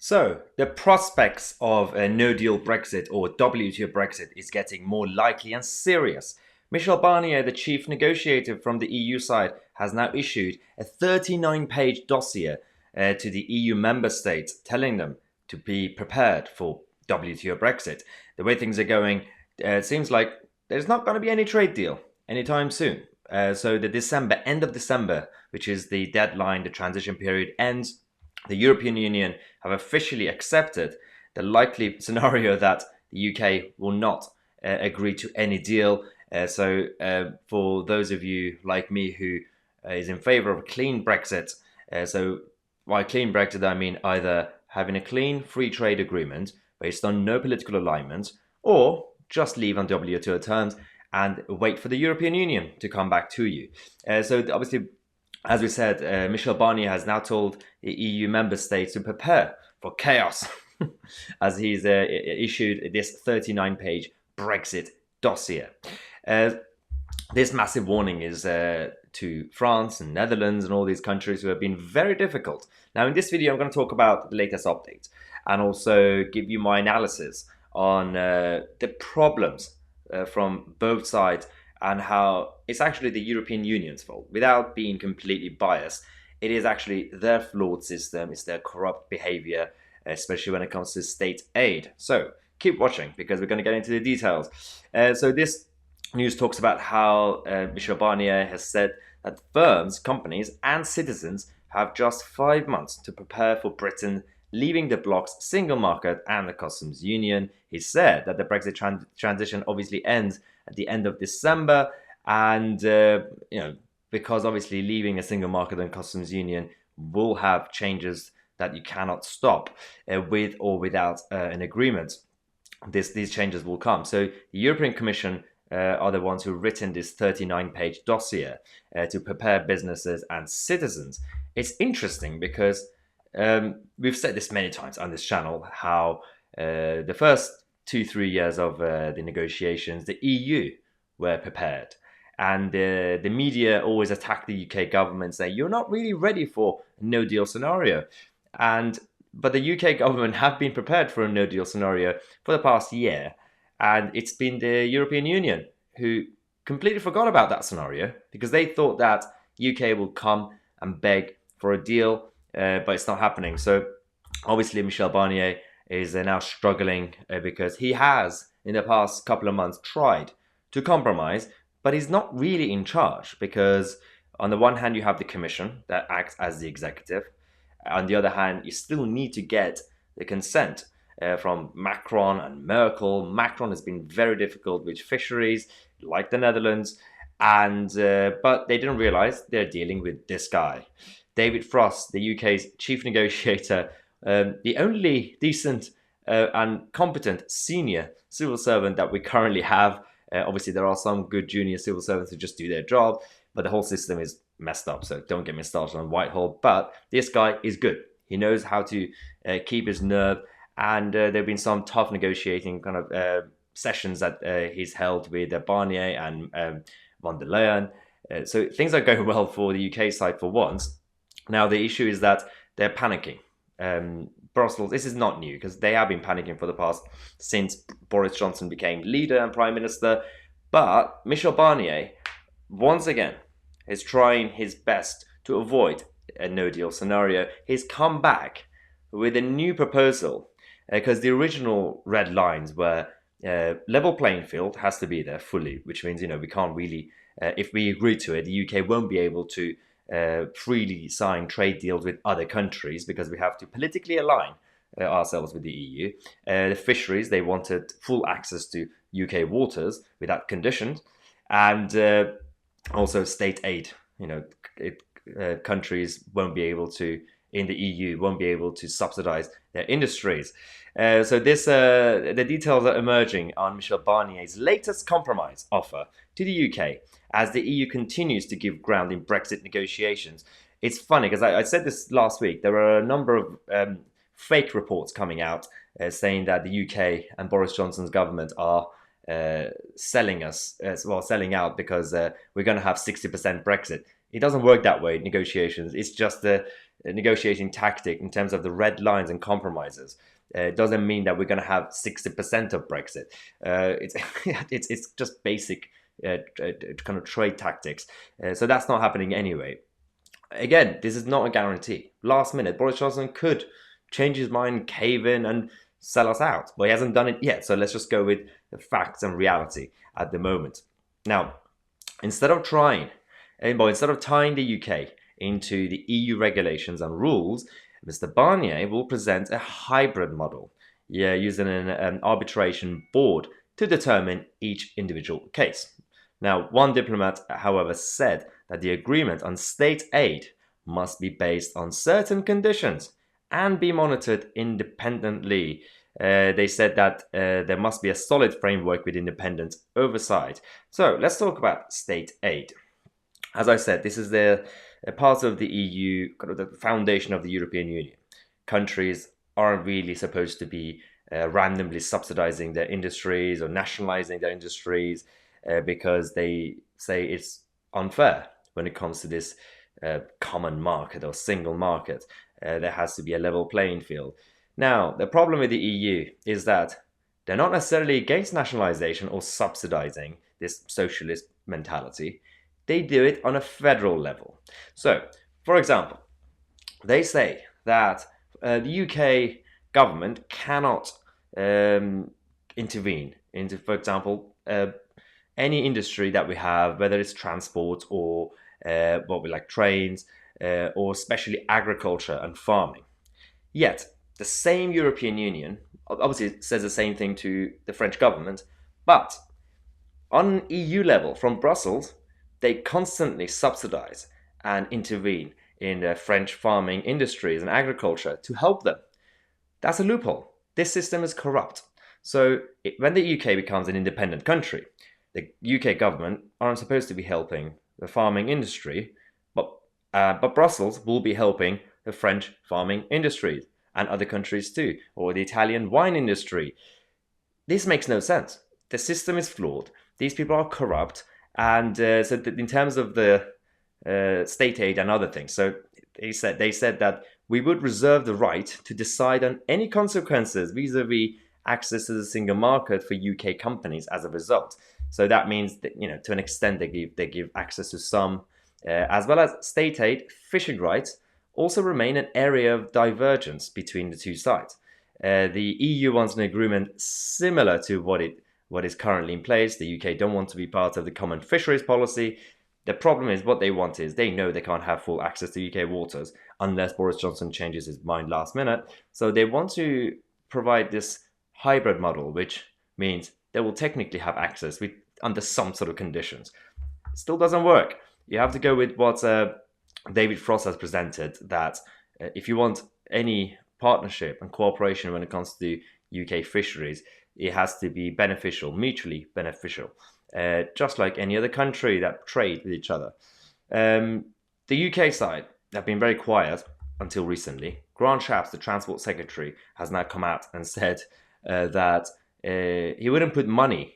So, the prospects of a no-deal Brexit or WTO Brexit is getting more likely and serious. Michel Barnier, the chief negotiator from the EU side, has now issued a 39-page dossier to the EU member states telling them to be prepared for WTO Brexit. The way things are going, it seems like there's not going to be any trade deal anytime soon. So the end of December, which is the deadline, the transition period ends. The European Union have officially accepted the likely scenario that the UK will not agree to any deal. For those of you like me who is in favour of a clean Brexit, so by clean Brexit I mean either having a clean free trade agreement based on no political alignment, or just leave on WTO terms and wait for the European Union to come back to you. Obviously, as we said, Michel Barnier has now told the EU member states to prepare for chaos as he's issued this 39-page Brexit dossier. Uh, this massive warning is to France and Netherlands and all these countries who have been very difficult. Now, in this video, I'm going to talk about the latest updates and also give you my analysis on the problems from both sides and how it's actually the European Union's fault. Without being completely biased, it is actually their flawed system, it's their corrupt behavior, especially when it comes to state aid. So keep watching because we're going to get into the details. This news talks about how Michel Barnier has said that firms, companies, and citizens have just 5 months to prepare for Britain leaving the bloc's single market and the customs union. He said that the Brexit transition obviously ends at the end of December, and because obviously leaving a single market and customs union will have changes that you cannot stop with or without an agreement. These changes will come. So the European Commission are the ones who've written this 39-page dossier to prepare businesses and citizens. It's interesting because we've said this many times on this channel how the first 2-3 years of the negotiations, the EU were prepared. And the media always attack the UK government, saying you're not really ready for a no deal scenario. But the UK government have been prepared for a no deal scenario for the past year. And it's been the European Union who completely forgot about that scenario because they thought that UK will come and beg for a deal, but it's not happening. So obviously Michel Barnier is now struggling because he has, in the past couple of months, tried to compromise, but he's not really in charge because on the one hand, you have the Commission that acts as the executive. On the other hand, you still need to get the consent from Macron and Merkel. Macron has been very difficult with fisheries, like the Netherlands, but they didn't realize they're dealing with this guy. David Frost, the UK's chief negotiator, the only decent and competent senior civil servant that we currently have. Obviously, there are some good junior civil servants who just do their job, but the whole system is messed up. So don't get me started on Whitehall. But this guy is good. He knows how to keep his nerve. And there have been some tough negotiating kind of sessions that he's held with Barnier and von der Leyen. So things are going well for the UK side for once. Now, the issue is that they're panicking. Brussels, this is not new because they have been panicking for the past since Boris Johnson became leader and prime minister. But Michel Barnier, once again, is trying his best to avoid a no deal scenario. He's come back with a new proposal because the original red lines were level playing field has to be there fully, which means, we can't really, if we agree to it, the UK won't be able to freely sign trade deals with other countries because we have to politically align ourselves with the EU. The fisheries, they wanted full access to UK waters without conditions, and also state aid. Countries won't be able to, in the EU, won't be able to subsidize their industries. The details are emerging on Michel Barnier's latest compromise offer to the UK as the EU continues to give ground in Brexit negotiations. It's funny because I said this last week. There are a number of fake reports coming out saying that the UK and Boris Johnson's government are selling out because we're going to have 60% Brexit. It doesn't work that way, negotiations. It's just negotiating tactic in terms of the red lines and compromises. It doesn't mean that we're going to have 60% of Brexit. It's it's just basic kind of trade tactics. So that's not happening anyway. Again, this is not a guarantee. Last minute, Boris Johnson could change his mind, cave in, and sell us out. But he hasn't done it yet. So let's just go with the facts and reality at the moment. Now, instead of tying the UK into the EU regulations and rules, Mr. Barnier will present a hybrid model, using an arbitration board to determine each individual case. Now, one diplomat, however, said that the agreement on state aid must be based on certain conditions and be monitored independently. They said that there must be a solid framework with independent oversight. So let's talk about state aid. As I said, this is a part of the EU, kind of the foundation of the European Union. Countries aren't really supposed to be randomly subsidizing their industries or nationalizing their industries because they say it's unfair when it comes to this common market or single market. There has to be a level playing field. Now, the problem with the EU is that they're not necessarily against nationalization or subsidizing this socialist mentality. They do it on a federal level. So, for example, they say that the UK government cannot intervene into, for example, any industry that we have, whether it's transport or what we like trains, or especially agriculture and farming. Yet, the same European Union obviously says the same thing to the French government, but on EU level from Brussels, they constantly subsidize and intervene in the French farming industries and agriculture to help them. That's a loophole. This system is corrupt. So when the UK becomes an independent country, the UK government aren't supposed to be helping the farming industry, but Brussels will be helping the French farming industries and other countries too, or the Italian wine industry. This makes no sense. The system is flawed. These people are corrupt, and so in terms of the state aid and other things, so they said that we would reserve the right to decide on any consequences vis-a-vis access to the single market for UK companies as a result. So that means that, to an extent, they give access to some, as well as state aid. Fishing rights also remain an area of divergence between the two sides. The EU wants an agreement similar to what is currently in place. The UK don't want to be part of the common fisheries policy. The problem is what they want is they know they can't have full access to UK waters unless Boris Johnson changes his mind last minute. So they want to provide this hybrid model, which means they will technically have access under some sort of conditions. It still doesn't work. You have to go with what David Frost has presented, that if you want any partnership and cooperation when it comes to UK fisheries, it has to be beneficial, mutually beneficial, just like any other country that trade with each other. The UK side have been very quiet until recently. Grant Shapps, the Transport Secretary, has now come out and said that he wouldn't put money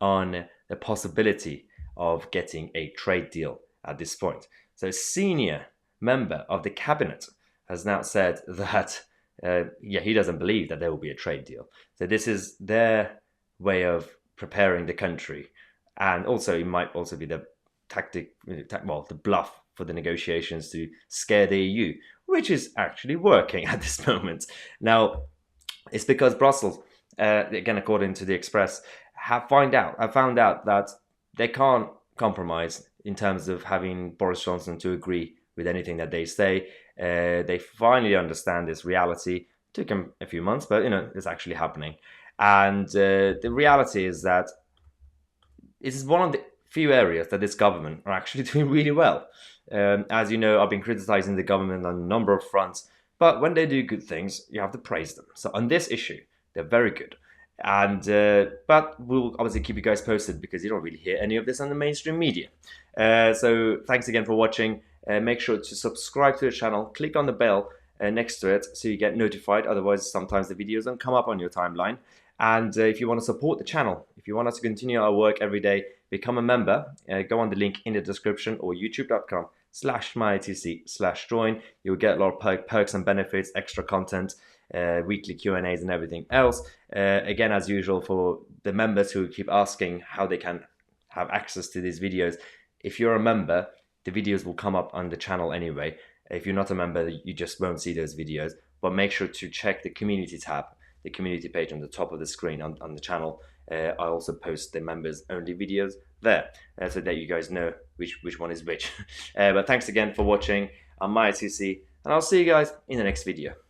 on the possibility of getting a trade deal at this point. So a senior member of the cabinet has now said that he doesn't believe that there will be a trade deal. So this is their way of preparing the country, and also it might also be the the bluff for the negotiations to scare the EU, which is actually working at this moment. Now, it's because Brussels, again according to the Express, have found out that they can't compromise in terms of having Boris Johnson to agree with anything that they say. They finally understand this reality. Took them a few months, but it's actually happening. And the reality is that it is one of the few areas that this government are actually doing really well. As you know, I've been criticizing the government on a number of fronts, but when they do good things, you have to praise them. So on this issue, they're very good. And but we'll obviously keep you guys posted because you don't really hear any of this on the mainstream media. So thanks again for watching. Make sure to subscribe to the channel, click on the bell next to it so you get notified. Otherwise, sometimes the videos don't come up on your timeline. And if you want to support the channel, if you want us to continue our work every day, become a member. Go on the link in the description or youtube.com patreon.com/mytc/join. You'll get a lot of perks and benefits, extra content, weekly Q&As and everything else. Again, as usual, for the members who keep asking how they can have access to these videos, if you're a member, the videos will come up on the channel anyway. If you're not a member, you just won't see those videos. But make sure to check the community tab, the community page on the top of the screen on the channel. I also post the members only videos there, so that you guys know which one is which. But thanks again for watching. I'm MyTC, and I'll see you guys in the next video.